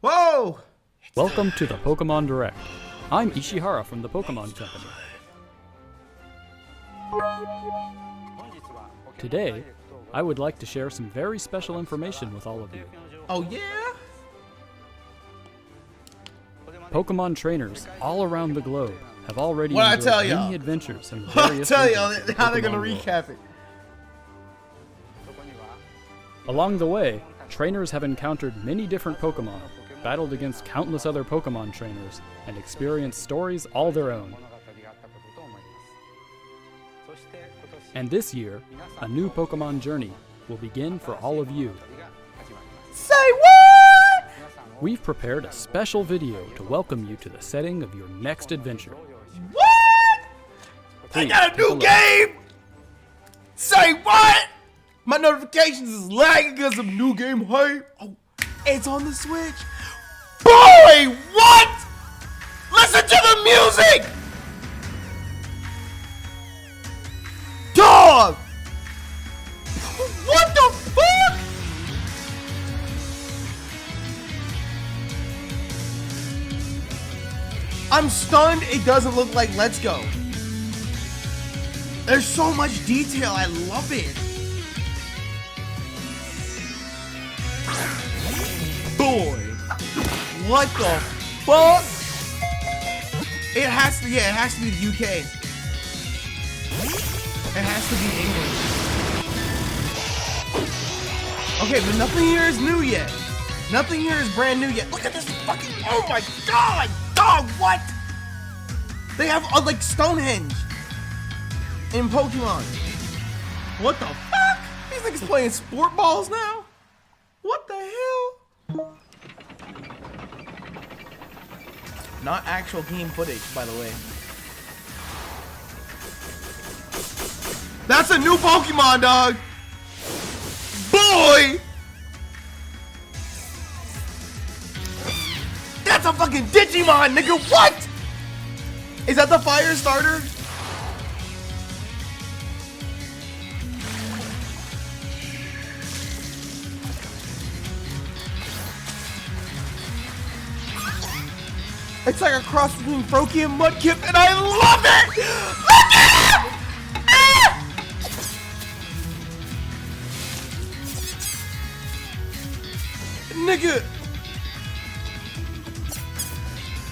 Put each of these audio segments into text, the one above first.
Whoa! Welcome to the Pokemon Direct. I'm Ishihara from the Pokemon Company. Today, I would like to share some very special information with all of you. Oh yeah? Pokemon trainers all around the globe have already What I enjoyed tell y'all? many adventures in I'll various tell regions of you the how they're gonna Pokemon world. recap it. Along the way, trainers have encountered many different Pokemon, battled against countless other Pokemon trainers, and experienced stories all their own. And this year, a new Pokemon journey will begin for all of you. Say what? We've prepared a special video to welcome you to the setting of your next adventure. What? They Please got a take new look. game? Say what? My notifications is lagging because of new game hype. Oh, it's on the Switch. Boy, what? Listen to the music! Dog! What the fuck? I'm stunned it doesn't look like Let's Go. There's so much detail, I love it. Boy, what the fuck? It has to, yeah, it has to be the UK. It has to be English. Okay, but nothing here is new yet. Nothing here is brand new yet. Look at this fucking, oh my god, dog, what? They have, like, Stonehenge in Pokemon. What the fuck? These niggas playing sport balls now? What the hell? Not actual game footage, by the way. That's a new Pokemon, dog! Boy! That's a fucking Digimon, nigga! What? Is that the fire starter? It's like a cross between Froakie and Mudkip, and I love it! Look at him! Ah! Nigga!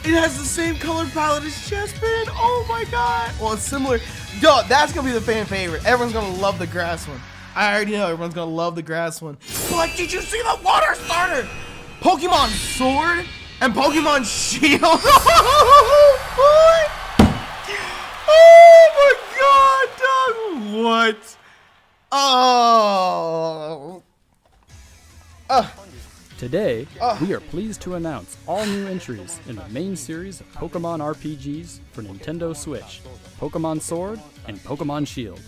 It has the same color palette as Chespin. Oh my god! Well, it's similar. Yo, that's gonna be the fan favorite. Everyone's gonna love the grass one. I already know everyone's gonna love the grass one. But did you see the water starter? Pokemon Sword and Pokemon Shield. Oh my god, dog! What? Oh. Today, we are pleased to announce all new entries in the main series of Pokemon RPGs for Nintendo Switch, Pokemon Sword and Pokemon Shield.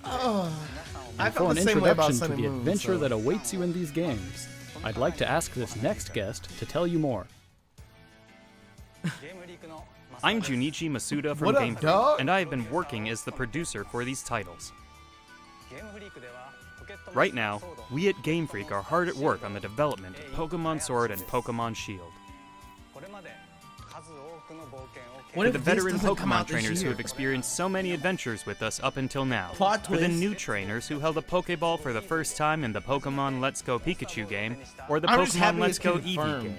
I And for felt an the same way about introduction to Sun and the Moon, adventure so. that awaits you in these games, I'd like to ask this next guest to tell you more. I'm Junichi Masuda from What up, Game Freak, dog? and I have been working as the producer for these titles. Right now, we at Game Freak are hard at work on the development of Pokemon Sword and Pokemon Shield. What For if the this veteran doesn't come Pokemon out this trainers who year? have experienced so many adventures with us up until now. Plot For the twist. new trainers who held a Pokeball for the first time in the Pokemon Let's Go Pikachu game, or the I'm just Pokemon happy Let's it's Go Eevee confirmed. game.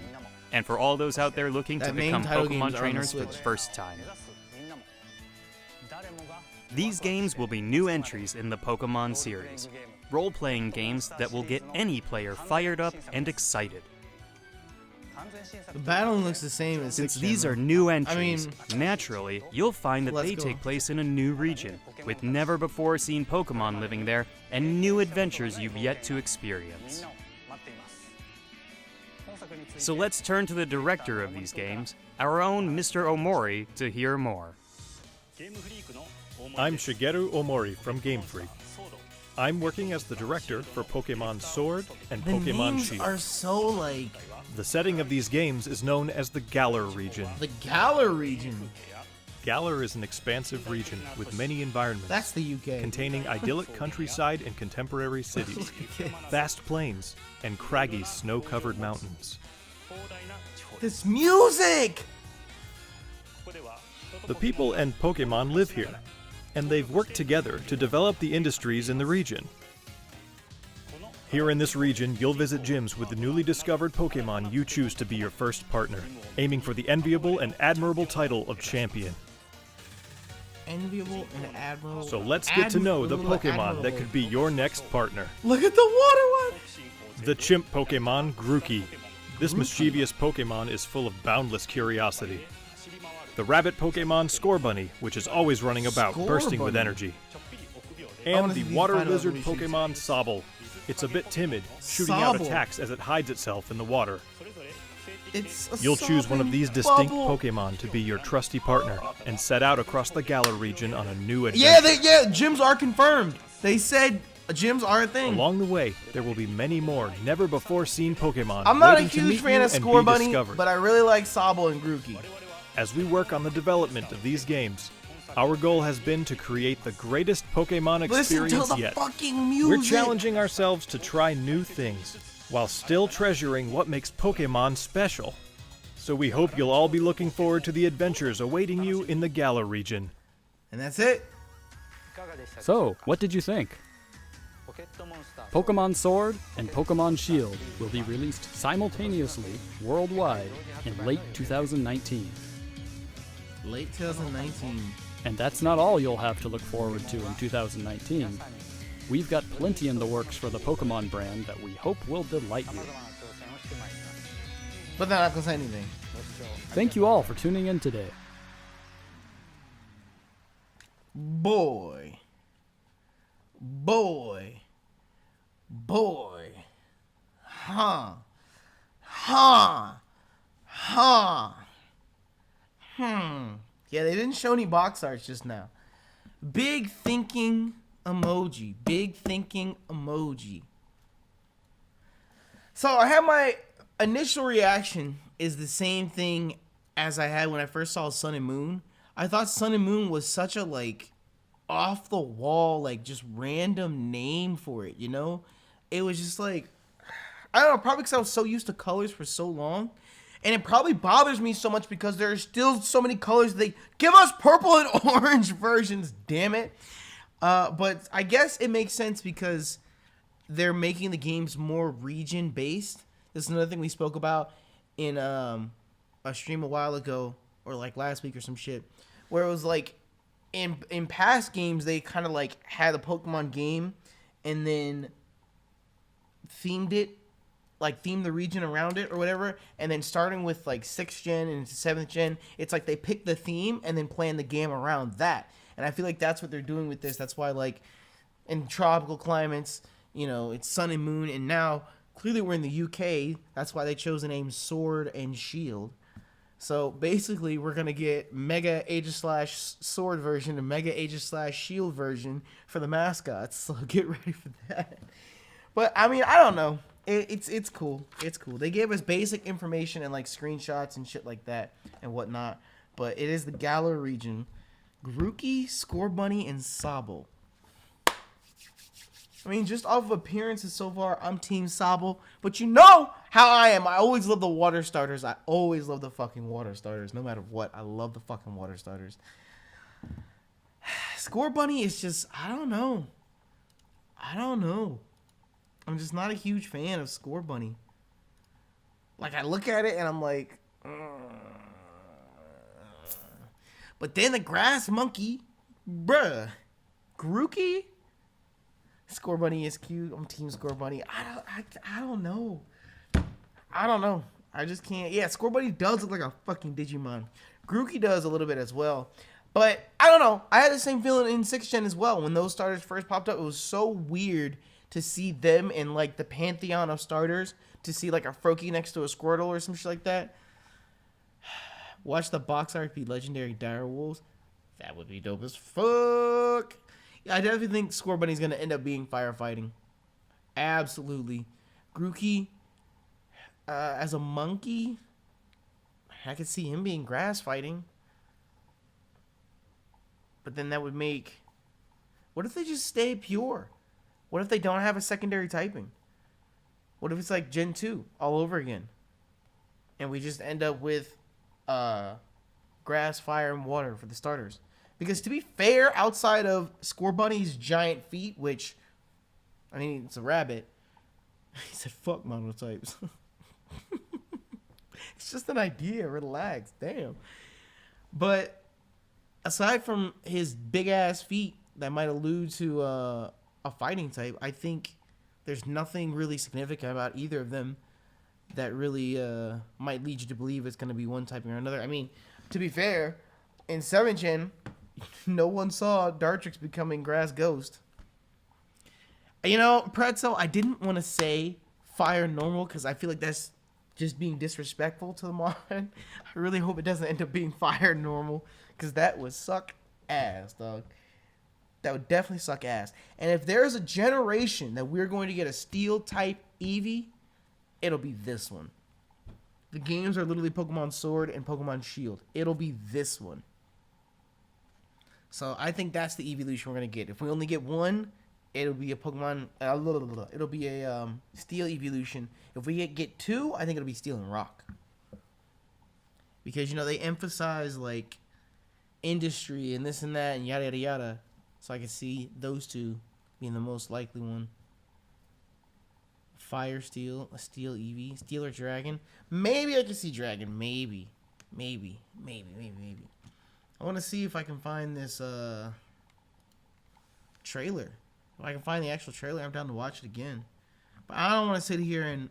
And for all those out there looking That to main become title games Pokemon are on the trainers for the Switch. first time. These games will be new entries in the Pokemon series. Role-playing games that will get any player fired up and excited. The battling looks the same as Since 6th these gen, are though. new entries, mean, naturally, you'll find that let's they go. take place in a new region, with never-before-seen Pokemon living there, and new adventures you've yet to experience. So let's turn to the director of these games, our own Mr. Omori, to hear more. I'm Shigeru Omori from Game Freak. I'm working as the director for Pokemon Sword and The Pokemon names Shield. are so like The setting of these games is known as the Galar region. the Galar region. Galar is an expansive region with many environments. That's the UK. Containing idyllic countryside and contemporary cities, vast plains, and craggy snow-covered mountains. This music! The people and Pokemon live here, and they've worked together to develop the industries in the region. Here in this region, you'll visit gyms with the newly discovered Pokemon you choose to be your first partner, aiming for the enviable and admirable title of champion. Enviable and admirable. So let's get to know the Pokemon that could be your next partner. Look at the water one! The chimp Pokemon, Grookey. This mischievous Pokemon is full of boundless curiosity. The rabbit Pokemon, Scorbunny, which is always running about, bursting with energy. And the water lizard Pokemon, Sobble. It's a bit timid, shooting out attacks as it hides itself in the water. You'll choose one of these distinct Pokemon to be your trusty partner and set out across the Galar region on a new adventure. Yeah, gyms are confirmed. They said gyms are a thing. Along the way, there will be many more never-before-seen Pokemon. I'm not a waiting to huge meet fan you of and be Scorbunny, discovered. but I really like Sobble and Grookey. As we work on the development of these games, our goal has been to create the greatest Pokemon experience Listen to the yet. fucking music. We're challenging ourselves to try new things, while still treasuring what makes Pokemon special. So we hope you'll all be looking forward to the adventures awaiting you in the Galar region. And that's it. So, what did you think? Pokemon Sword and Pokemon Shield will be released simultaneously worldwide in late 2019. Late 2019. And that's not all you'll have to look forward to in 2019. We've got plenty in the works for the Pokemon brand that we hope will delight you. But they're not going to say anything. Thank you all for tuning in today. Boy. Huh. Yeah, they didn't show any box arts just now. Big thinking emoji. So I had my initial reaction is the same thing as I had when I first saw Sun and Moon. I thought Sun and Moon was such a off the wall, just random name for it, you know? It was just I don't know, probably because I was so used to colors for so long. And it probably bothers me so much because there are still so many colors. They give us purple and orange versions, damn it. But I guess it makes sense because they're making the games more region-based. This is another thing we spoke about in a stream a while ago, or last week or some shit, where it was in past games, they kind of had a Pokemon game and then themed the region around it or whatever, and then starting with 6th gen and 7th gen, it's they pick the theme and then plan the game around that. And I feel like that's what they're doing with this. That's why in tropical climates, it's Sun and Moon, and now clearly we're in the UK. That's why they chose the name Sword and Shield. So basically we're gonna get Mega Aegis/Sword version and Mega Aegis/Shield version for the mascots. So get ready for that. But I mean, I don't know. It's cool. It's cool. They gave us basic information and screenshots and shit like that and whatnot. But it is the Galar region. Grookey, Scorbunny, and Sobble. I mean, just off of appearances so far, I'm Team Sobble. But you know how I am. I always love the water starters. I always love the fucking water starters. No matter what, I love the fucking water starters. Scorbunny is just, I don't know. I'm just not a huge fan of Scorbunny. I look at it and I'm like, but then the grass monkey, bruh, Grookey, Scorbunny is cute. I'm Team Scorbunny. I don't know. I just can't. Yeah, Scorbunny does look like a fucking Digimon. Grookey does a little bit as well. But I don't know. I had the same feeling in 6th gen as well. When those starters first popped up, it was so weird to see them in the pantheon of starters. To see a Froakie next to a Squirtle or some shit like that. Watch the box art be legendary direwolves. That would be dope as fuck. Yeah, I definitely think Scorbunny's going to end up being firefighting. Absolutely. Grookey, as a monkey, I could see him being grass fighting. But then that would make... What if they just stay pure? What if they don't have a secondary typing? What if it's like Gen 2 all over again? And we just end up with grass, fire, and water for the starters. Because to be fair, outside of Scorbunny's giant feet, which, I mean, it's a rabbit. He said, fuck monotypes. It's just an idea. Relax. Damn. But aside from his big-ass feet that might allude to a fighting type, I think there's nothing really significant about either of them that really might lead you to believe it's going to be one typing or another. I mean, to be fair, in 7th Gen, no one saw Dartrix becoming Grass Ghost. You know, Pretzel, I didn't want to say Fire Normal because I feel like that's just being disrespectful to the mod. I really hope it doesn't end up being Fire Normal because that would suck ass, dog. That would definitely suck ass. And if there's a generation that we're going to get a Steel type Eevee, it'll be this one. The games are literally Pokemon Sword and Pokemon Shield. It'll be this one. So I think that's the evolution we're going to get. If we only get one, it'll be a Pokemon... it'll be a Steel evolution. If we get two, I think it'll be Steel and Rock. Because, you know, they emphasize, like, industry and this and that and yada, yada, yada. So I can see those two being the most likely one. Fire Steel, a Steel Eevee, Steel or Dragon. Maybe I can see Dragon. Maybe. I want to see if I can find this trailer. If I can find the actual trailer, I'm down to watch it again. But I don't want to sit here and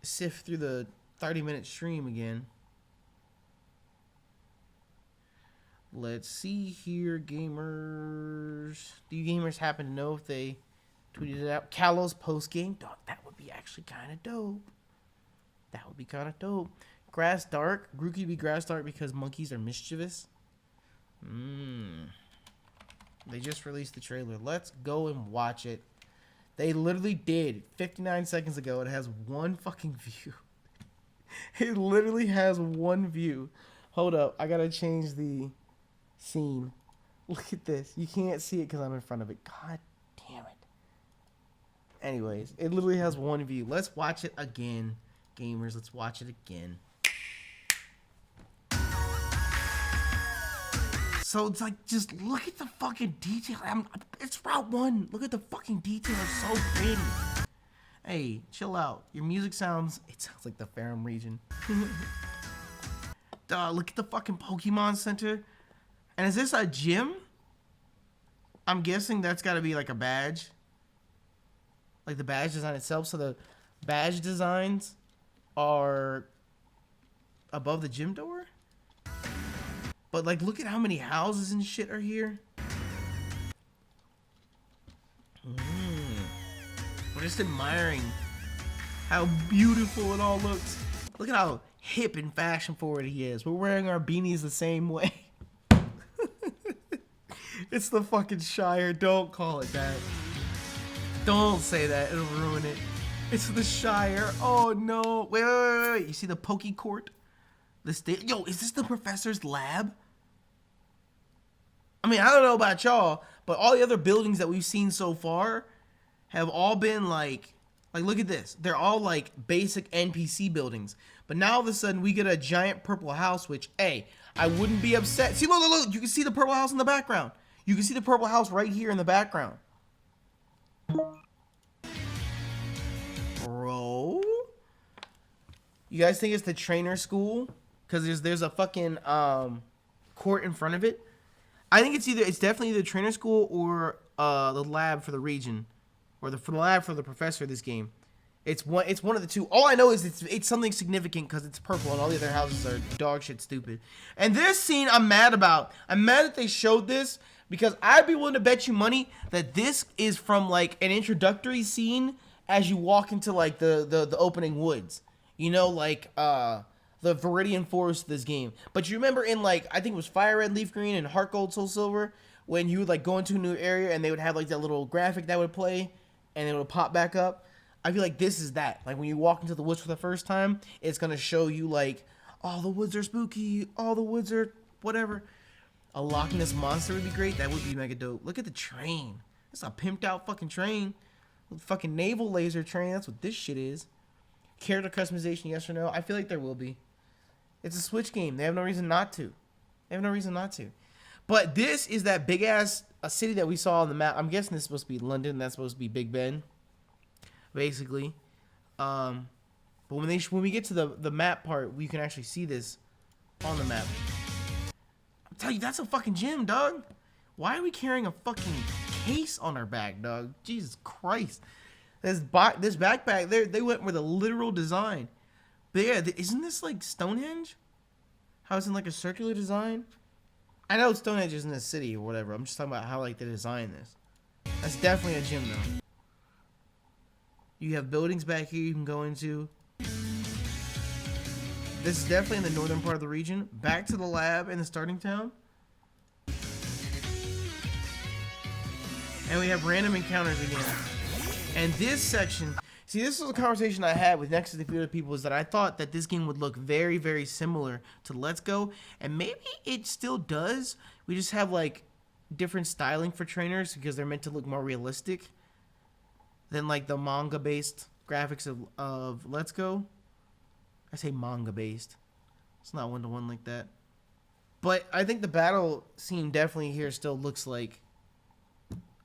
sift through the 30-minute stream again. Let's see here, gamers. Do you gamers happen to know if they tweeted it out? Kalos post-game? Dog, that would be actually kind of dope. That would be kind of dope. Grass Dark. Grookey be Grass Dark because monkeys are mischievous. They just released the trailer. Let's go and watch it. They literally did. 59 seconds ago. It has one fucking view. It literally has one view. Hold up. I gotta change the scene. Look at this. You can't see it because I'm in front of it. God damn it. Anyways, it literally has one view. Let's watch it again. Gamers, let's watch it again. So it's like, just look at the fucking detail. It's Route 1. Look at the fucking detail. It's so pretty. Hey, chill out. Your music sounds like the Farum region. Look at the fucking Pokemon Center. And is this a gym? I'm guessing that's got to be like a badge. Like the badge design itself. So the badge designs are above the gym door? But like, look at how many houses and shit are here. We're just admiring how beautiful it all looks. Look at how hip and fashion forward he is. We're wearing our beanies the same way. It's the fucking Shire. Don't call it that. Don't say that. It'll ruin it. It's the Shire. Oh no. Wait. You see the Poke Court? Yo, is this the professor's lab? I mean, I don't know about y'all, but all the other buildings that we've seen so far have all been like look at this. They're all like basic NPC buildings. But now all of a sudden we get a giant purple house, which, hey, I wouldn't be upset. See, look. You can see the purple house in the background. You can see the purple house right here in the background. Bro. You guys think it's the trainer school? Because there's a fucking court in front of it. I think it's definitely either trainer school or the lab for the region, or the lab for the professor of this game. It's one of the two. All I know is it's something significant because it's purple and all the other houses are dog shit stupid. And this scene I'm mad about. I'm mad that they showed this because I'd be willing to bet you money that this is from like an introductory scene as you walk into like the opening woods. You know, like the Viridian Forest of this game. But you remember in like, I think it was Fire Red, Leaf Green, and Heart Gold, Soul Silver, when you would like go into a new area and they would have like that little graphic that would play and it would pop back up. I feel like this is that. Like when you walk into the woods for the first time, it's gonna show you like, oh, the woods are spooky, all the woods are whatever. A Loch Ness monster would be great. That would be mega dope. Look at the train. It's a pimped out fucking train. Fucking naval laser train. That's what this shit is. Character customization, yes or no? I feel like there will be. It's a Switch game. They have no reason not to. They have no reason not to. But this is that big ass a city that we saw on the map. I'm guessing this is supposed to be London. That's supposed to be Big Ben, basically. But when we get to the map part, we can actually see this on the map. I'm telling you, that's a fucking gym, dog. Why are we carrying a fucking case on our back, dog? Jesus Christ. This backpack, they went with a literal design. But yeah, isn't this like Stonehenge? How it's in like a circular design? I know Stonehenge is in a city or whatever. I'm just talking about how like they designed this. That's definitely a gym though. You have buildings back here you can go into. This is definitely in the northern part of the region. Back to the lab in the starting town. And we have random encounters again. And this section, see, this was a conversation I had with next to the few other people, is that I thought that this game would look very, very similar to Let's Go. And maybe it still does. We just have like different styling for trainers because they're meant to look more realistic than like the manga-based graphics of Let's Go. I say manga-based. It's not one-to-one like that. But I think the battle scene definitely here still looks like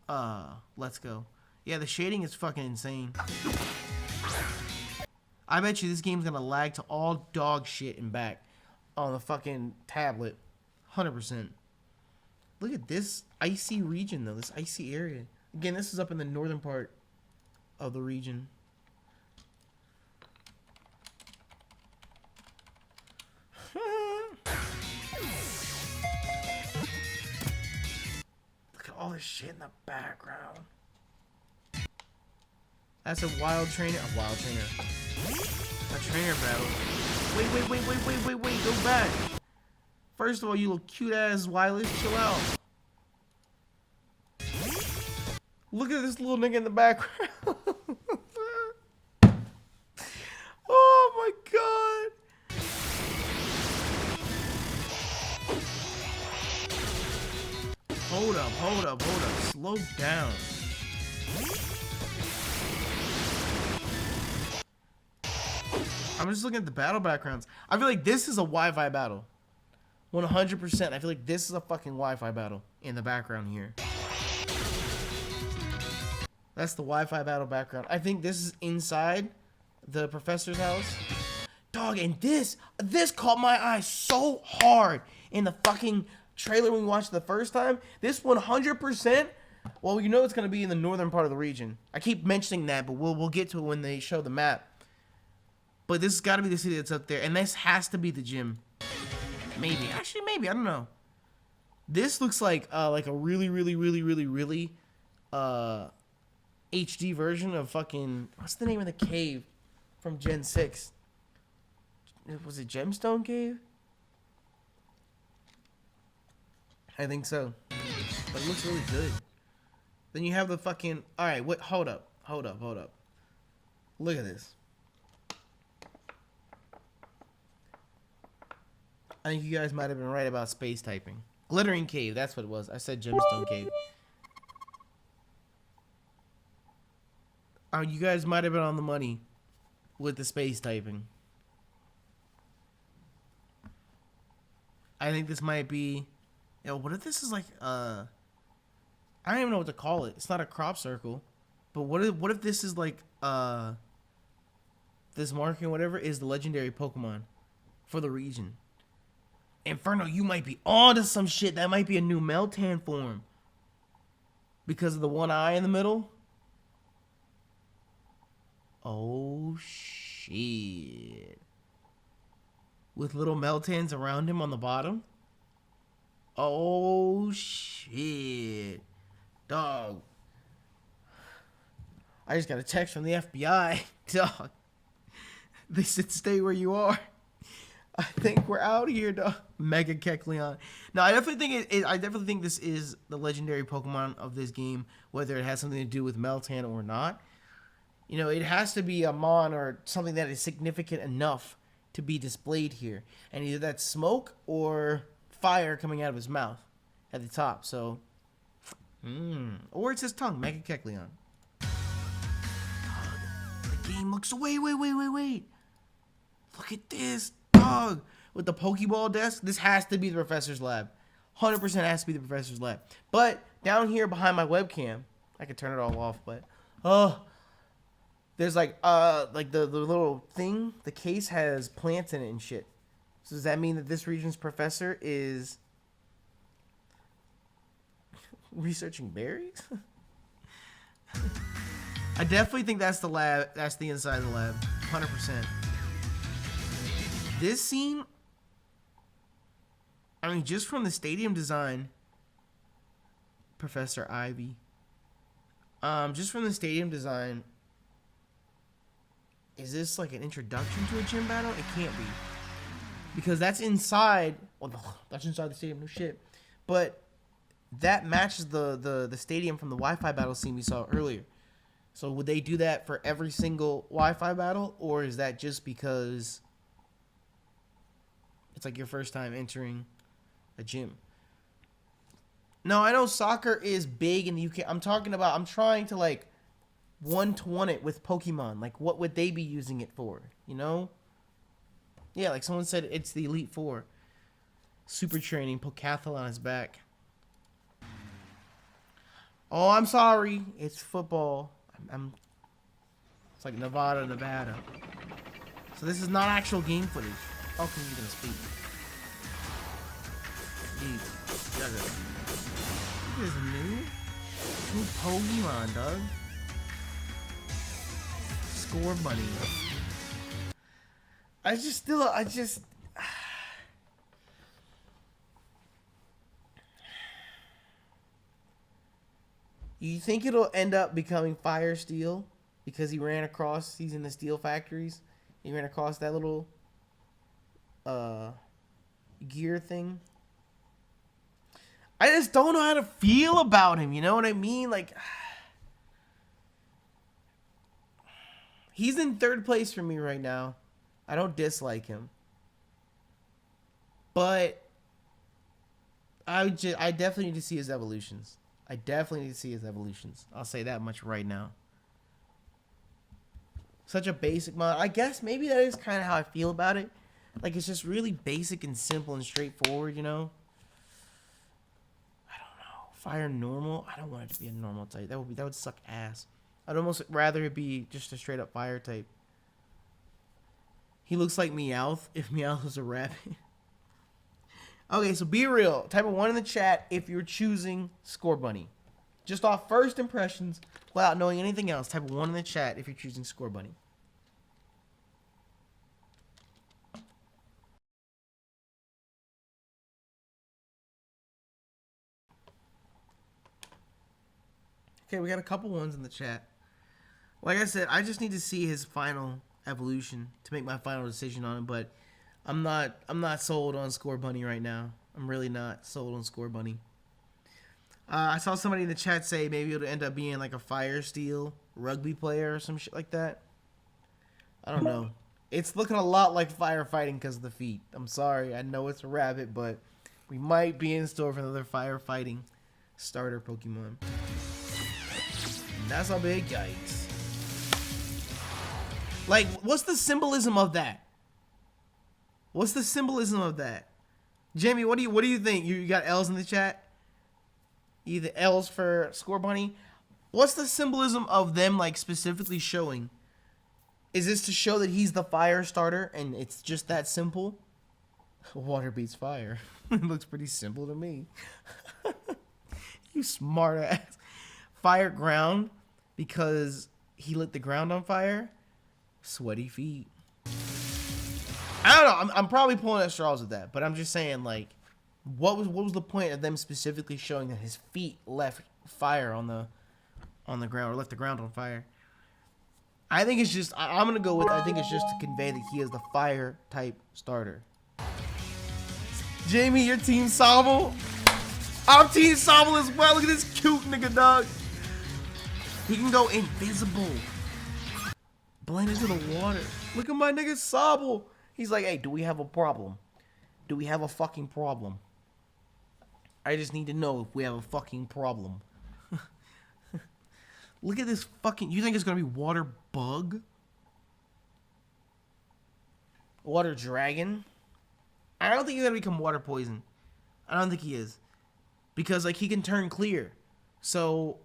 Let's Go. Yeah, the shading is fucking insane. I bet you this game's gonna lag to all dog shit and back on the fucking tablet. 100%. Look at this icy region though, this icy area. Again, this is up in the northern part of the region. Look at all this shit in the background. That's a wild trainer. A wild trainer. A trainer battle. Wait. Go back. First of all, you little cute ass wireless. Chill out. Look at this little nigga in the background. Oh my god. Hold up. Slow down. I'm just looking at the battle backgrounds. I feel like this is a Wi-Fi battle. 100%. I feel like this is a fucking Wi-Fi battle in the background here. That's the Wi-Fi battle background. I think this is inside the professor's house. Dog, and this caught my eye so hard in the fucking trailer when we watched it the first time. This 100%, well, you know it's going to be in the northern part of the region. I keep mentioning that, but we'll get to it when they show the map. But this has got to be the city that's up there. And this has to be the gym. Maybe. Actually, maybe. I don't know. This looks like a really HD version of fucking... What's the name of the cave from Gen 6? Was it Gemstone Cave? I think so. But it looks really good. Then you have the fucking... Alright, what? Hold up. Look at this. I think you guys might have been right about space typing. Glittering Cave, that's what it was. I said Gemstone Cave. You guys might have been on the money with the space typing. I think this might be... Yo, what if this is like I don't even know what to call it. It's not a crop circle. But what if this is like this marking, whatever, is the legendary Pokemon for the region? Inferno, you might be onto some shit. That might be a new Meltan form. Because of the one eye in the middle. Oh, shit. With little Meltans around him on the bottom. Oh, shit. Dog. I just got a text from the FBI. Dog. They said stay where you are. I think we're out here, dog. Mega Kecleon. No, I definitely think this is the legendary Pokemon of this game, whether it has something to do with Meltan or not. You know, it has to be a Mon or something that is significant enough to be displayed here. And either that's smoke or fire coming out of his mouth at the top. So, or it's his tongue. Mega Kecleon. The game looks. Wait. Look at this, dog. With the Pokeball desk, this has to be the professor's lab. 100% has to be the professor's lab. But down here behind my webcam, I could turn it all off, but there's like the little thing, the case has plants in it and shit. So does that mean that this region's professor is researching berries? I definitely think that's the lab, that's the inside of the lab. 100%. This scene, I mean, just from the stadium design, Professor Ivy. Just from the stadium design, is this like an introduction to a gym battle? It can't be, because that's inside. Well, that's inside the stadium. No shit, but that matches the stadium from the Wi-Fi battle scene we saw earlier. So would they do that for every single Wi-Fi battle, or is that just because it's like your first time entering a gym? No, I know soccer is big in the UK. I'm trying to like one-to-one it with Pokemon. Like, what would they be using it for? You know? Yeah, like someone said, it's the Elite Four. Super training, Pokathlon on his back. Oh, I'm sorry. It's football. It's like Nevada. So this is not actual game footage. How can you even speak? Jeez. This is new Pokemon, dog. Score Bunny. I just you think it'll end up becoming Fire Steel because he's in the steel factories. He ran across that little gear thing. I just don't know how to feel about him, you know what I mean? Like, he's in third place for me right now. I don't dislike him, but I definitely need to see his evolutions. I'll say that much right now. Such a basic mod. I guess maybe that is kind of how I feel about it. Like, it's just really basic and simple and straightforward, you know? I don't know. Fire normal? I don't want it to be a normal type. That would suck ass. I'd almost rather it be just a straight up fire type. He looks like Meowth if Meowth was a rabbit. Okay, so be real. Type a 1 in the chat if you're choosing Score Bunny. Just off first impressions, without knowing anything else, type a 1 in the chat if you're choosing Score Bunny. Okay, we got a couple ones in the chat. Like I said, I just need to see his final evolution to make my final decision on him, but I'm not sold on Score Bunny right now. I'm really not sold on Score Bunny. I saw somebody in the chat say maybe it'll end up being like a Fire Steel rugby player or some shit like that. I don't know. It's looking a lot like firefighting because of the feet. I'm sorry. I know it's a rabbit, but we might be in store for another firefighting starter Pokemon. And that's a big yikes. Like, what's the symbolism of that? What's the symbolism of that? Jamie, what do you think? You got L's in the chat? Either L's for Score Bunny. What's the symbolism of them like specifically showing? Is this to show that he's the fire starter and it's just that simple? Water beats fire. It looks pretty simple to me. You smart ass. Fire ground because he lit the ground on fire. Sweaty feet. I don't know. I'm probably pulling at straws with that, but I'm just saying, like, what was the point of them specifically showing that his feet left fire on the ground, or left the ground on fire? I think it's just I'm gonna go with I think it's just to convey that he is the fire type starter. Jamie, your team Sobble? I'm team Sobble as well. Look at this cute nigga, dog. He can go invisible. Blend into the water. Look at my nigga Sobble. He's like, hey, do we have a problem? Do we have a fucking problem? I just need to know if we have a fucking problem. Look at this fucking... You think it's gonna be water bug? Water dragon? I don't think he's gonna become water poison. I don't think he is. Because, like, he can turn clear. So,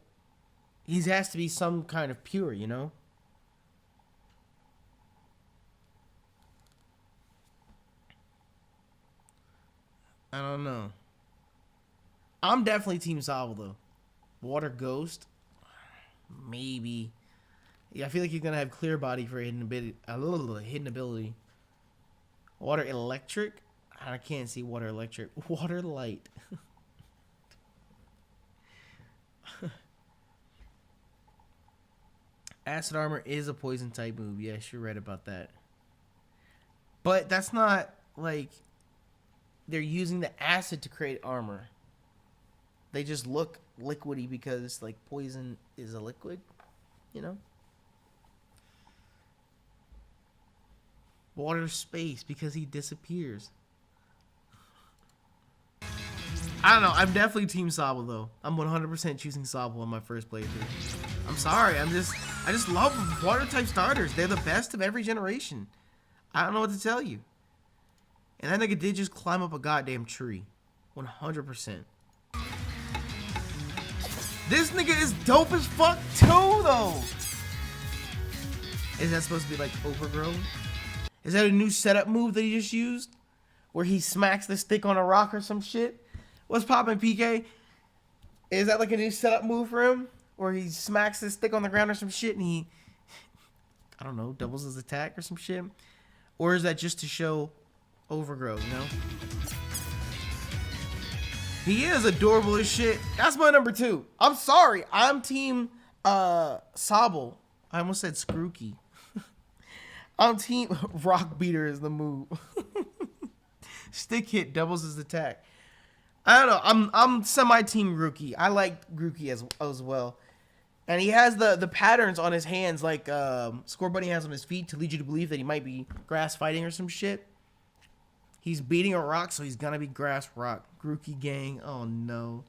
he has to be some kind of pure, you know? I don't know. I'm definitely Team Sobble, though. Water Ghost? Maybe. Yeah, I feel like he's going to have Clear Body for hidden ability. Water Electric? I can't see Water Electric. Water Light. Acid Armor is a poison type move. Yes, you're right about that. But that's not, like... They're using the acid to create armor. They just look liquidy because, like, poison is a liquid, you know? Water Space because he disappears. I don't know. I'm definitely Team Sobble, though. I'm 100% choosing Sobble on my first playthrough. I'm sorry. I just love water type starters. They're the best of every generation. I don't know what to tell you. And that nigga did just climb up a goddamn tree. 100%. This nigga is dope as fuck too, though. Is that supposed to be like overgrown? Is that a new setup move that he just used? Where he smacks the stick on a rock or some shit? What's poppin', PK? Is that like a new setup move for him? Where he smacks the stick on the ground or some shit and he, I don't know, doubles his attack or some shit? Or is that just to show overgrow, you know? He is adorable as shit. That's my number 2. I'm sorry. I'm Team Sobble. I almost said Scrooky. I'm Team Rock Beater is the move. Stick hit doubles his attack. I don't know. I'm semi-team Grookey. I like Grookey as well. And he has the patterns on his hands like Score Bunny has on his feet to lead you to believe that he might be grass fighting or some shit. He's beating a rock, so he's gonna be grass rock. Grookey gang. Oh no.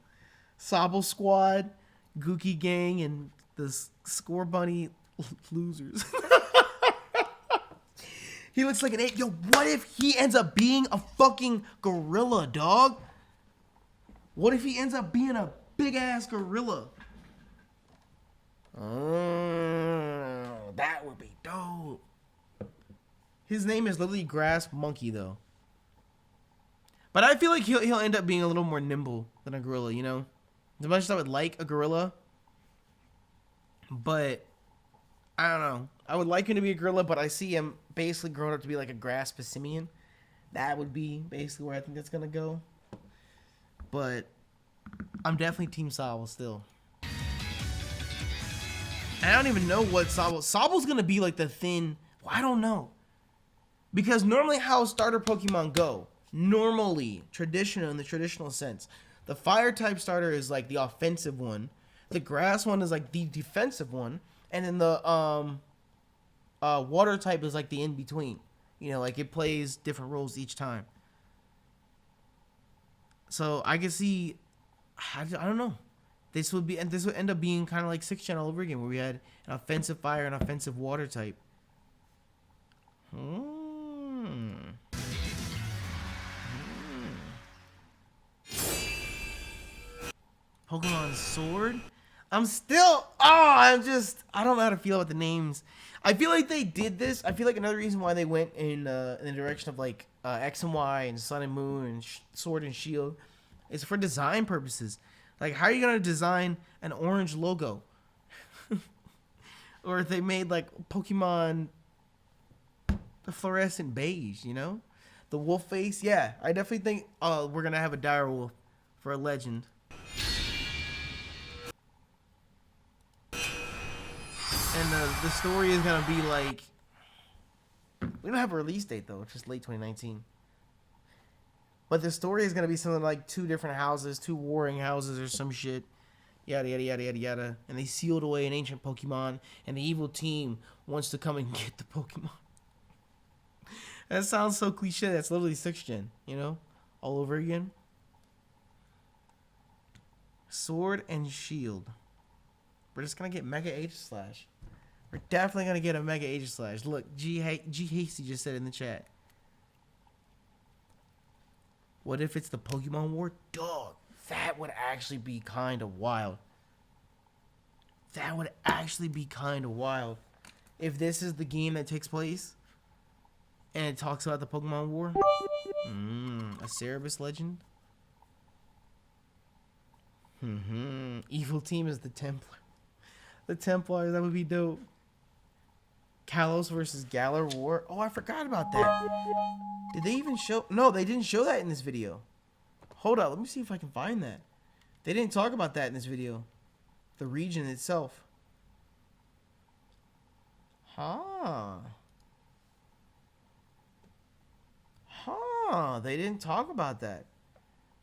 Sobble squad, Gookie gang, and the Score Bunny losers. He looks like an ape. Yo, what if he ends up being a fucking gorilla, dog? What if he ends up being a big ass gorilla? Oh, that would be dope. His name is literally Grass Monkey, though. But I feel like he'll end up being a little more nimble than a gorilla, you know? As much as I would like a gorilla, but I don't know. I would like him to be a gorilla, but I see him basically growing up to be like a grass Passimian. That would be basically where I think that's gonna go. But I'm definitely Team Sobble still. I don't even know what Sobble's gonna be like the thin. Well, I don't know. Because normally how starter Pokemon go, normally, traditional in the traditional sense, the fire type starter is like the offensive one, the grass one is like the defensive one, and then the water type is like the in between. You know, like it plays different roles each time. So I can see, I don't know. This would end up being kind of like 6th gen all over again, where we had an offensive fire and offensive water type. Pokemon Sword? I don't know how to feel about the names. I feel like they did this. I feel like another reason why they went in the direction of like X and Y and Sun and Moon and Sword and Shield is for design purposes. Like, how are you going to design an orange logo? Or if they made like Pokemon the fluorescent beige, you know? The wolf face, yeah. I definitely think we're going to have a dire wolf for a legend. And the story is going to be like... We don't have a release date, though. It's just late 2019. But the story is going to be something like 2 different houses, 2 warring houses or some shit. Yada, yada, yada, yada, yada. And they sealed away an ancient Pokemon, and the evil team wants to come and get the Pokemon. That sounds so cliche. That's literally 6th gen, you know? All over again. Sword and Shield. We're just gonna get Mega H-Slash. We're definitely gonna get a Mega H-Slash. Look, G Hasty just said in the chat. What if it's the Pokemon War? Dog, that would actually be kind of wild. That would actually be kind of wild. If this is the game that takes place and it talks about the Pokemon War. A Cerebus legend. Evil team is the Templar. The Templars, that would be dope. Kalos versus Galar War. Oh, I forgot about that. Did they even show? No, they didn't show that in this video. Hold up, let me see if I can find that. They didn't talk about that in this video. The region itself. They didn't talk about that.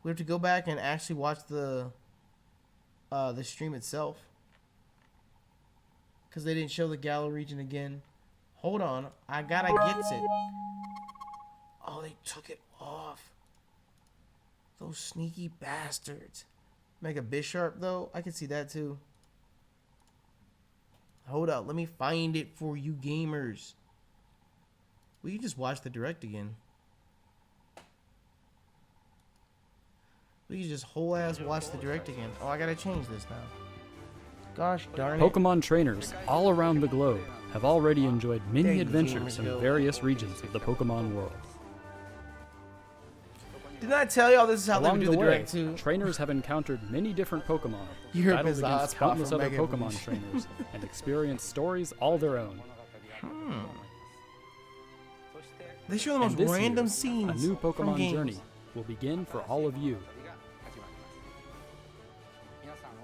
We have to go back and actually watch the stream itself. Because they didn't show the Galar region again. Hold on. I gotta get it. Oh, they took it off. Those sneaky bastards. Mega Bisharp, though. I can see that, too. Hold up. Let me find it for you gamers. We can just watch the direct again. We can just whole ass watch the direct again. Oh, I gotta change this now. Gosh darn it. Pokemon trainers all around the globe have already enjoyed many adventures in various regions of the Pokemon world. Didn't I tell y'all this is how Along they do the the way, direct too? trainers have encountered many different Pokemon, Europe battled is the against hotspot countless for other Mega Pokemon Evolution. trainers, and experienced stories all their own. They show the And most this random year, scenes a new from Pokemon games. journey will begin for all of you.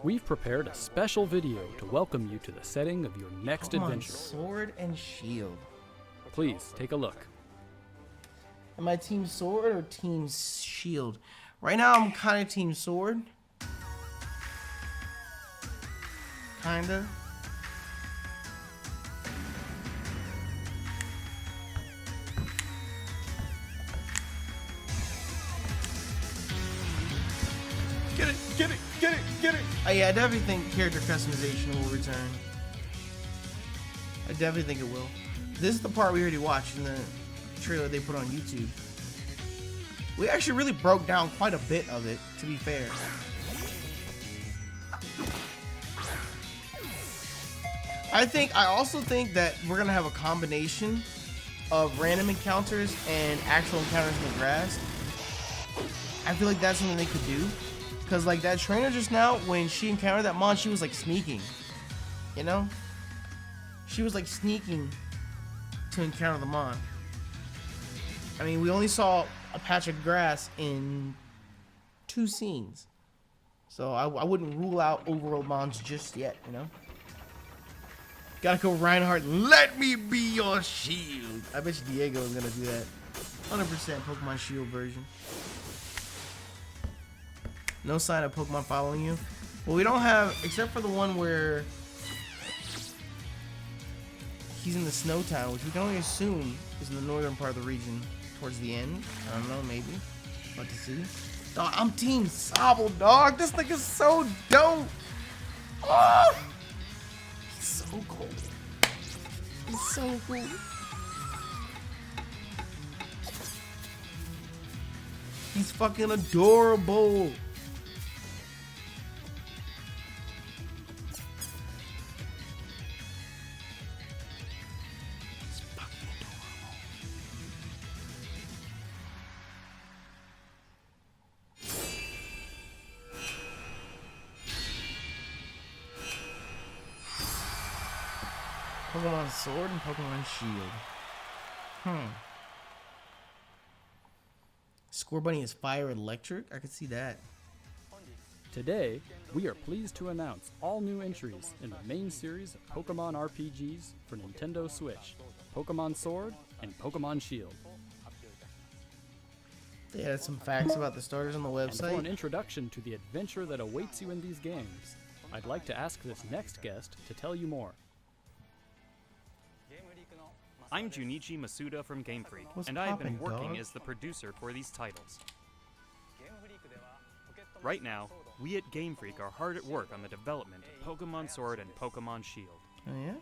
We've prepared a special video to welcome you to the setting of your next Pokemon adventure. Sword and Shield. Please take a look. Am I Team Sword or Team Shield? Right now, I'm kind of Team Sword. Kinda. Get it, get it, get it, get it. Oh yeah, I definitely think character customization will return. I definitely think it will. This is the part we already watched in the trailer they put on YouTube. We actually really broke down quite a bit of it, to be fair. I also think that we're gonna have a combination of random encounters and actual encounters in the grass. I feel like that's something they could do. Cause like that trainer just now, when she encountered that mon, she was like sneaking. You know? She was like sneaking to encounter the mon. I mean, we only saw a patch of grass in 2 scenes. So I wouldn't rule out overworld mons just yet, you know? Gotta go Reinhardt, let me be your shield. I bet you Diego is gonna do that. 100% Pokemon Shield version. No sign of Pokemon following you. Well, we don't have, except for the one where he's in the snow town, which we can only assume is in the northern part of the region towards the end. I don't know, maybe. About to see. Dog, I'm Team Sobble, dog. This thing is so dope. Oh! He's so cool. He's so cool. He's fucking adorable. Pokemon Sword and Pokemon Shield. Scorbunny is fire electric? I could see that. Today, we are pleased to announce all new entries in the main series of Pokemon RPGs for Nintendo Switch, Pokemon Sword and Pokemon Shield. They added some facts about the starters on the And for an website. introduction to the adventure that awaits you in these games, I'd like to ask this next guest to tell you more. I'm Junichi Masuda from Game Freak, What's and I've been poppin', working dog? as the producer for these titles. Right now, we at Game Freak are hard at work on the development of Pokemon Sword and Pokemon Shield. Oh yeah?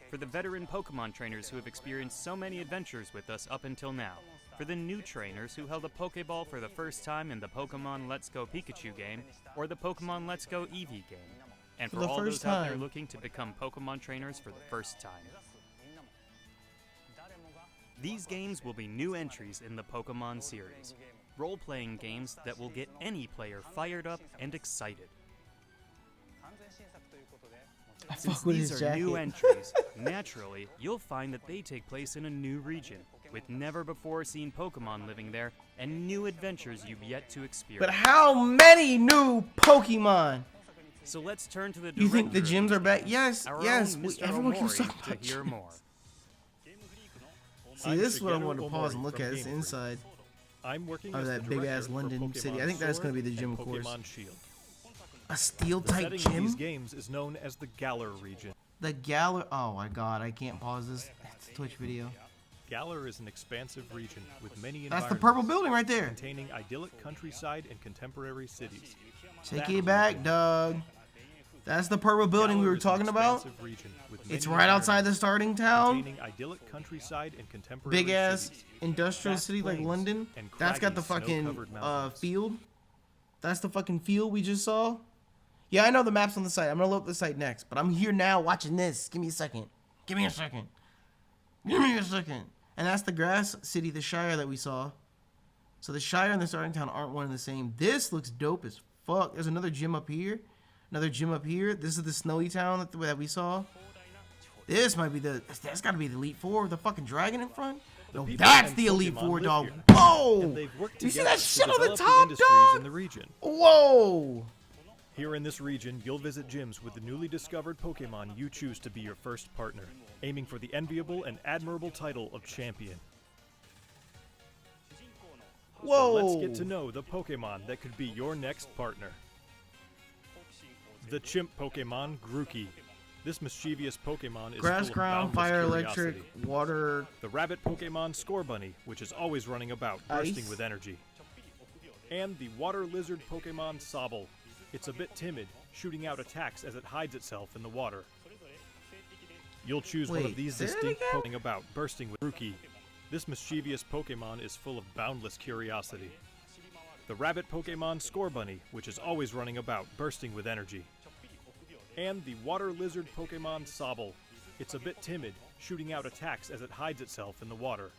For the veteran Pokemon trainers who have experienced so many adventures with us up until now, for the new trainers who held a Pokeball for the first time in the Pokemon Let's Go Pikachu game, or the Pokemon Let's Go Eevee game, and for all those out there looking to become Pokemon trainers for the first time. These games will be new entries in the Pokemon series, role-playing games that will get any player fired up and excited. Since these are new entries, naturally, you'll find that they take place in a new region, with never-before-seen Pokemon living there, and new adventures you've yet to experience. But how many new Pokemon? So let's turn to the You think the director gyms are back? Yes, our yes. own Mr. Everyone keeps Omori, talking to about hear gyms. more. See, this is what I wanted to pause and look at. It's the inside I'm working of as that the big director ass for London Pokemon city. I think that's going to be the Sword gym and course. Pokemon Shield. A steel The type setting of these gym? games is known as the Galar region. The Galar. Oh my god, I can't pause this. It's a Twitch video. Galar is an expansive region with many That's the environments purple building right there. containing idyllic countryside and contemporary cities. Take That it back, Doug. That's the purple building we Galar were is an talking about. expansive region with It's many right outside the environments starting town. containing idyllic countryside and contemporary Big ass cities. industrial Vast city like plains London. and That's got the craggy, fucking snow-covered mountains. field. That's the fucking field we just saw. Yeah, I know the map's on the site. I'm gonna load up the site next, but I'm here now watching this. Give me a second. Give me a second. Give me a second. And that's the grass city, the Shire that we saw. So the Shire and the starting town aren't one and the same. This looks dope as fuck. There's another gym up here. Another gym up here. This is the snowy town that we saw. This might be that's gotta be the Elite Four with the fucking dragon in front. No, people that's and the Elite Pokemon Four, live dog. here. Whoa! And they've worked You see together that to shit on the develop top, industries in dog? the region. Whoa! Here in this region, you'll visit gyms with the newly discovered Pokemon you choose to be your first partner, aiming for the enviable and admirable title of champion. Whoa! So let's get to know the Pokemon that could be your next partner. The chimp Pokemon, Grookey. This mischievous Pokemon is Grass full of ground, boundless fire, curiosity. electric, water. The rabbit Pokemon, Scorbunny, which is always running about, bursting Ice. with energy. And the water lizard Pokemon, Sobble. It's a bit timid, shooting out attacks as it hides itself in the water. You'll choose one Wait, of these say that distinct again? Pokemon about, bursting with Grookey. This mischievous Pokemon is full of boundless curiosity. The rabbit Pokemon, Scorbunny, which is always running about, bursting with energy. And the water lizard Pokemon, Sobble. It's a bit timid, shooting out attacks as it hides itself in the water.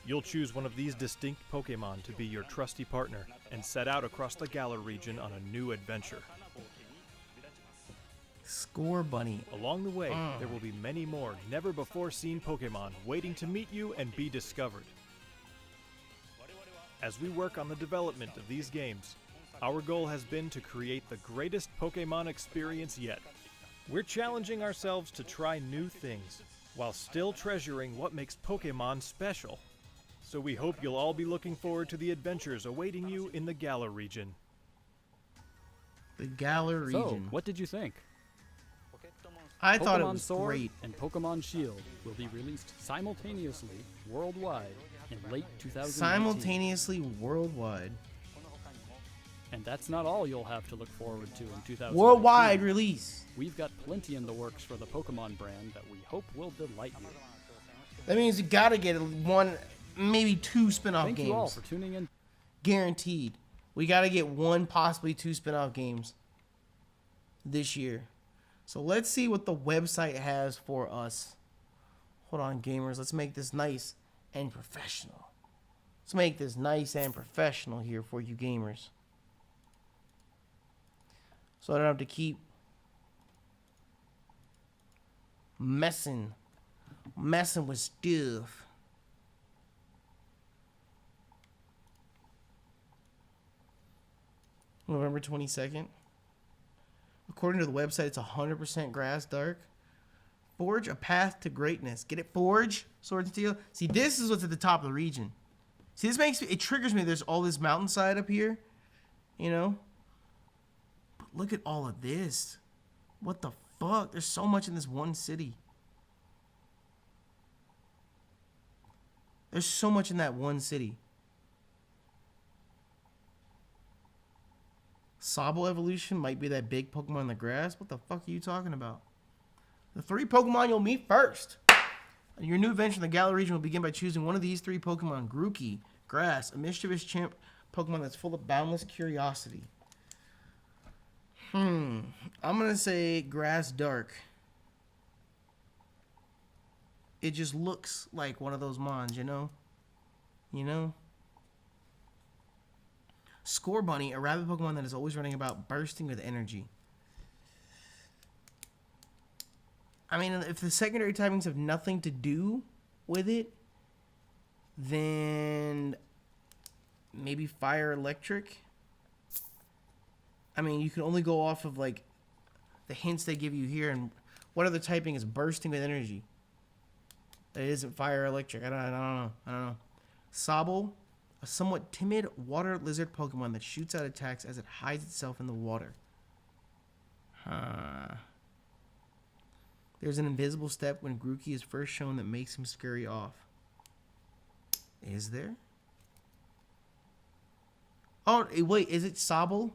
You'll choose one of these distinct Pokemon to be your trusty partner and set out across the Galar region on a new adventure. Scorbunny. Along the way, there will be many more never-before-seen Pokemon waiting to meet you and be discovered. As we work on the development of these games, our goal has been to create the greatest Pokemon experience yet. We're challenging ourselves to try new things, while still treasuring what makes Pokemon special. So we hope you'll all be looking forward to the adventures awaiting you in the Galar region. The Galar So, region. what did you think? I thought it Pokemon was Sword great. and Pokemon Shield will be released simultaneously worldwide in late 2019. Simultaneously worldwide. And that's not all you'll have to look forward to in 2019. Worldwide release. We've got plenty in the works for the Pokemon brand that we hope will delight you. That means you gotta get one, maybe two spin-off Thank games. you all for tuning in. Guaranteed. We gotta get one, possibly two spin-off games this year. So let's see what the website has for us. Hold on, gamers. Let's make this nice and professional. Let's make this nice and professional here for you gamers. So I don't have to keep messing with stuff. November 22nd. According to the website, it's 100% grass dark. Forge a path to greatness. Get it? Forge Sword and Steel. See, this is what's at the top of the region. See, this makes it triggers me. There's all this mountainside up here, you know. But look at all of this. What the fuck? There's so much in this one city. There's so much in that one city. Sobble evolution might be that big Pokemon in the grass. What the fuck are you talking about? The 3 Pokemon you'll meet first. Your new adventure in the Galar region will begin by choosing one of these 3 Pokemon. Grookey, Grass, a mischievous chimp Pokemon that's full of boundless curiosity. I'm going to say Grass Dark. It just looks like one of those mons, you know? You know? Scorbunny, a rabbit Pokemon that is always running about, bursting with energy. I mean, if the secondary typings have nothing to do with it, then maybe Fire Electric. I mean, you can only go off of, like, the hints they give you here, and what other typing is bursting with energy? That isn't Fire Electric. I don't know. Sobble, a somewhat timid water lizard Pokemon that shoots out attacks as it hides itself in the water. There's an invisible step when Grookey is first shown that makes him scurry off. Is there? Oh, wait, is it Sobble?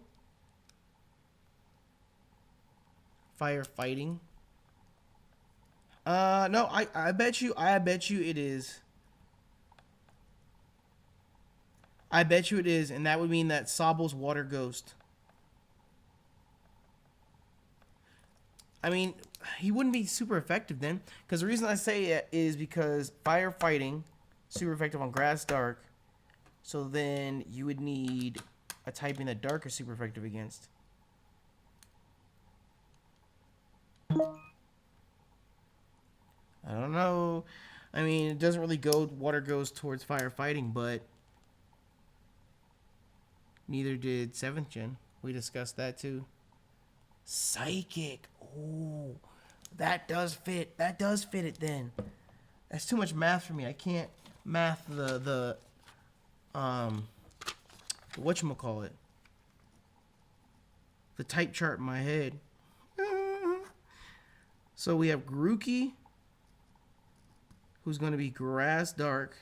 Firefighting? No, I bet you it is. I bet you it is, and that would mean that Sobble's Water Ghost. I mean, he wouldn't be super effective then, because the reason I say it is because Firefighting, super effective on Grass Dark, so then you would need a typing that Dark is super effective against. I don't know. I mean, it doesn't really go, water goes towards firefighting, but neither did 7th gen. We discussed that too. Psychic. Oh, that does fit. That does fit it then. That's too much math for me. I can't math the whatchamacallit. The type chart in my head. So we have Grookey, who's going to be Grass Dark.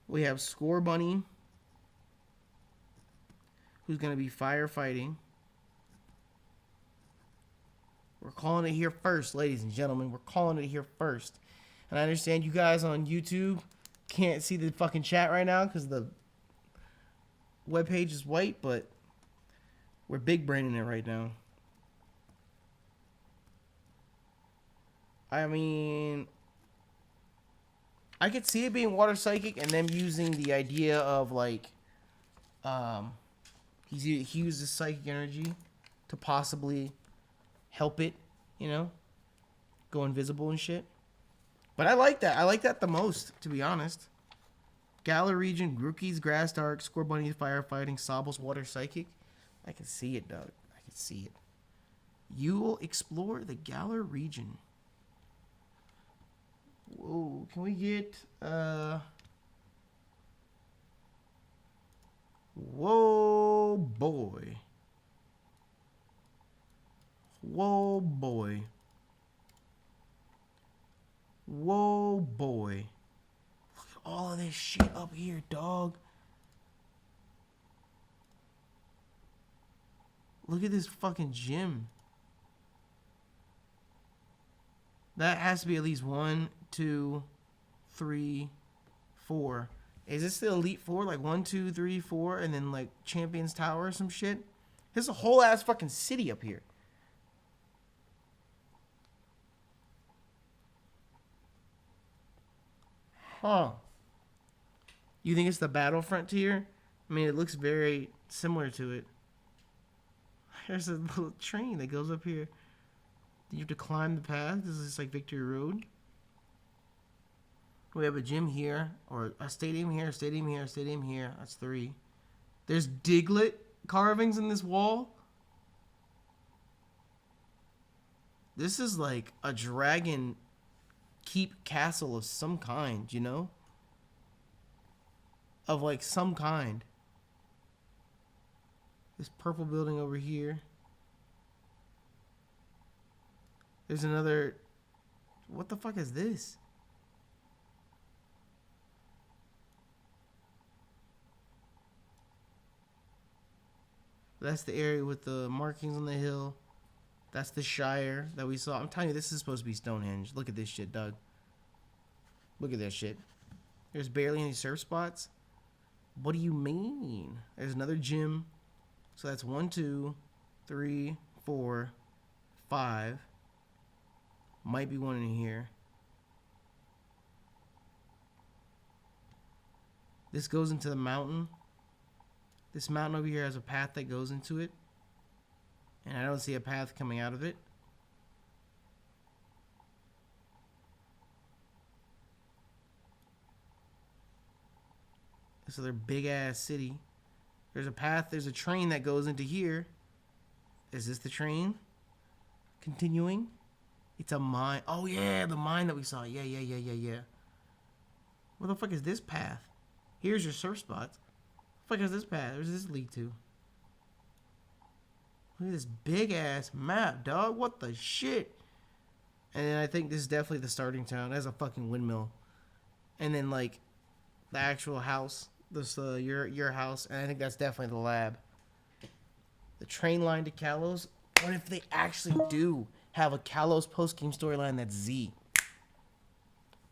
We have Scorbunny, who's going to be Firefighting. We're calling it here first, ladies and gentlemen. We're calling it here first. And I understand you guys on YouTube can't see the fucking chat right now because the webpage is white, but we're big braining it right now. I mean, I could see it being water psychic and them using the idea of like, he uses psychic energy to possibly help it, you know, go invisible and shit. But I like that. I like that the most, to be honest. Galar region, Grookey's Grass Dark, Scorbunny's Firefighting, Sobble's Water Psychic. I can see it, Doug. I can see it. You will explore the Galar region. Whoa, can we get, whoa, boy. Whoa, boy. Whoa, boy. Look at all of this shit up here, dog. Look at this fucking gym. That has to be at least 1, 2, 3, 4. Is this the Elite Four? Like 1, 2, 3, 4, and then like Champions Tower or some shit? There's a whole ass fucking city up here. Huh. You think it's the Battlefront tier? I mean, it looks very similar to it. There's a little train that goes up here. You have to climb the path. This is like Victory Road. We have a gym here, or a stadium here, a stadium here, a stadium here. That's 3. There's Diglett carvings in this wall. This is like a dragon keep castle of some kind, you know? Of like some kind. This purple building over here. There's another... What the fuck is this? That's the area with the markings on the hill. That's the Shire that we saw. I'm telling you, this is supposed to be Stonehenge. Look at this shit, Doug. Look at this shit. There's barely any surf spots. What do you mean? There's another gym. So that's 1, 2, 3, 4, 5. Might be one in here. This goes into the mountain. This mountain over here has a path that goes into it. And I don't see a path coming out of it. This other big ass city. There's a path, there's a train that goes into here. Is this the train? Continuing? It's a mine. Oh yeah, the mine that we saw. Yeah. Where the fuck is this path? Here's your surf spots. What the fuck is this path? Where's this lead to? Look at this big ass map, dog. What the shit? And then I think this is definitely the starting town. That's a fucking windmill. And then like the actual house, this your house, and I think that's definitely the lab. The train line to Kalos. What if they actually do have a Kalos post game storyline that's Z?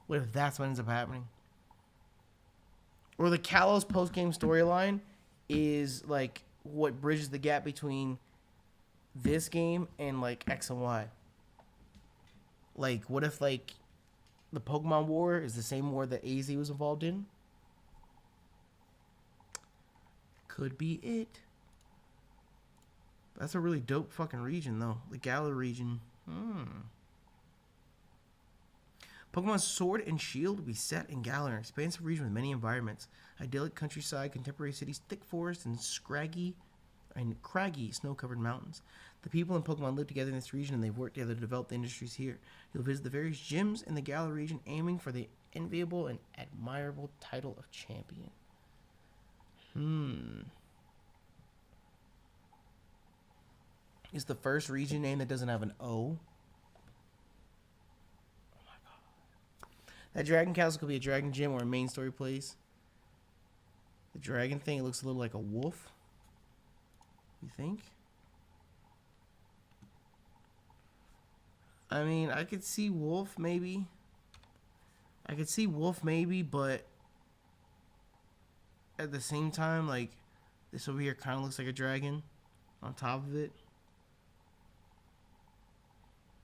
What if that's what ends up happening? Or the Kalos post game storyline is like what bridges the gap between this game and like X and Y. Like, what if like the Pokemon War is the same war that AZ was involved in? Could be it. That's a really dope fucking region though. The Galar region. Pokemon Sword and Shield will be set in Galar, an expansive region with many environments. Idyllic countryside, contemporary cities, thick forests, and craggy snow-covered mountains. The people in Pokemon live together in this region, and they've worked together to develop the industries here. You'll visit the various gyms in the Galar region, aiming for the enviable and admirable title of champion. Is the first region name that doesn't have an O? That Dragon Castle could be a Dragon Gym or a main story place. The dragon thing, it looks a little like a wolf. You think? I mean, I could see wolf maybe. But at the same time, like, this over here kind of looks like a dragon on top of it.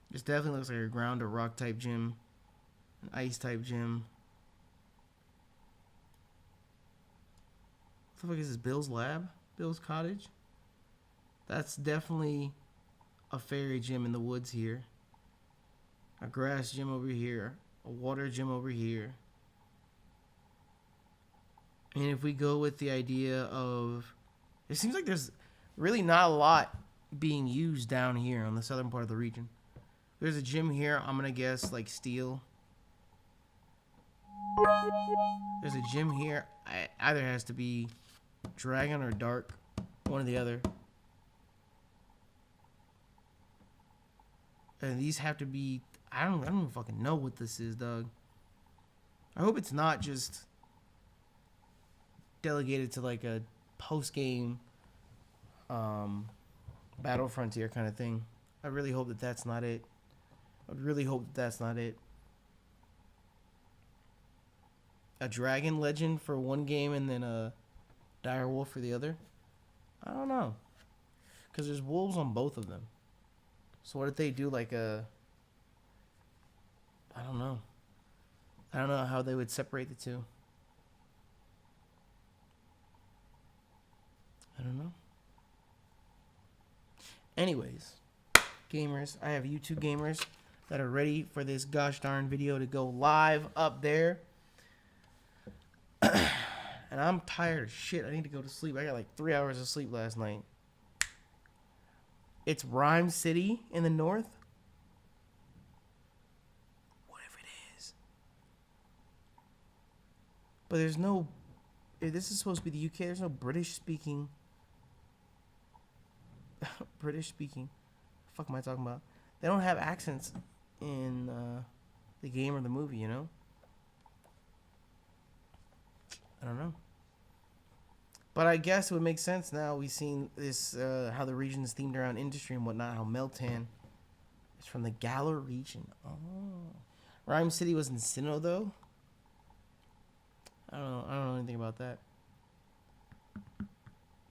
This definitely looks like a ground or rock type gym. An ice type gym. What the fuck is this? Bill's lab? Bill's cottage? That's definitely a fairy gym in the woods here. A grass gym over here. A water gym over here. And if we go with the idea of... It seems like there's really not a lot being used down here on the southern part of the region. There's a gym here. I'm going to guess like steel. There's a gym here. Either has to be dragon or dark. One or the other. And these have to be... I don't even fucking know what this is, dog. I hope it's not just delegated to like a post-game Battle Frontier kind of thing. I really hope that that's not it. I really hope that that's not it. A dragon legend for one game and then a dire wolf for the other? I don't know. Because there's wolves on both of them. So what if they do like a... I don't know. I don't know how they would separate the two. I don't know. Anyways, gamers, I have YouTube gamers that are ready for this gosh darn video to go live up there. And I'm tired as shit. I need to go to sleep. I got like 3 hours of sleep last night. It's Rhyme City in the north. What if it is? But there's no... If this is supposed to be the UK, there's no British speaking... British speaking. The fuck am I talking about? They don't have accents in the game or the movie, you know? I don't know. But I guess it would make sense now. We've seen this, how the region is themed around industry and whatnot, how Meltan is from the Galar region. Oh. Rhyme City was in Sinnoh, though? I don't know anything about that.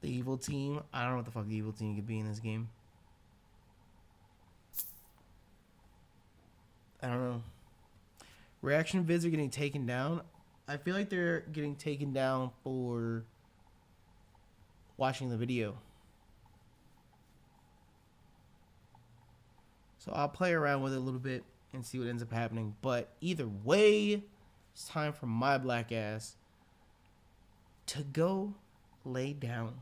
The evil team. I don't know what the fuck the evil team could be in this game. I don't know. Reaction vids are getting taken down. I feel like they're getting taken down for watching the video. So I'll play around with it a little bit and see what ends up happening. But either way, it's time for my black ass to go lay down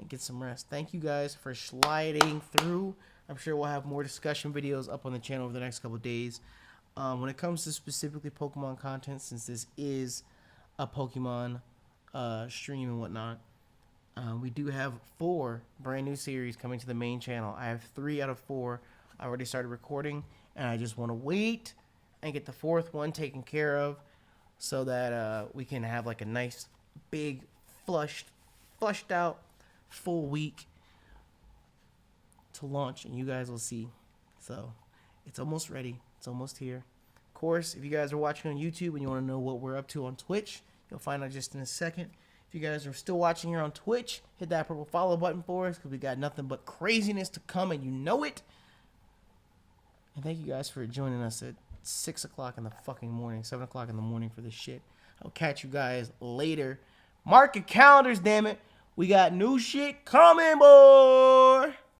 and get some rest. Thank you guys for sliding through. I'm sure we'll have more discussion videos up on the channel over the next couple of days. When it comes to specifically Pokemon content, since this is a Pokemon stream and whatnot, we do have 4 brand new series coming to the main channel. I have 3 out of 4. I already started recording, and I just want to wait and get the 4th one taken care of so that we can have like a nice, big, flushed out, full week to launch, and you guys will see. So it's almost ready. It's almost here. Of course, if you guys are watching on YouTube and you want to know what we're up to on Twitch, you'll find out just in a second. If you guys are still watching here on Twitch, hit that purple follow button for us because we got nothing but craziness to come, and you know it. And thank you guys for joining us at 6 o'clock in the fucking morning, 7 o'clock in the morning for this shit. I'll catch you guys later. Mark your calendars, damn it. We got new shit coming, boy.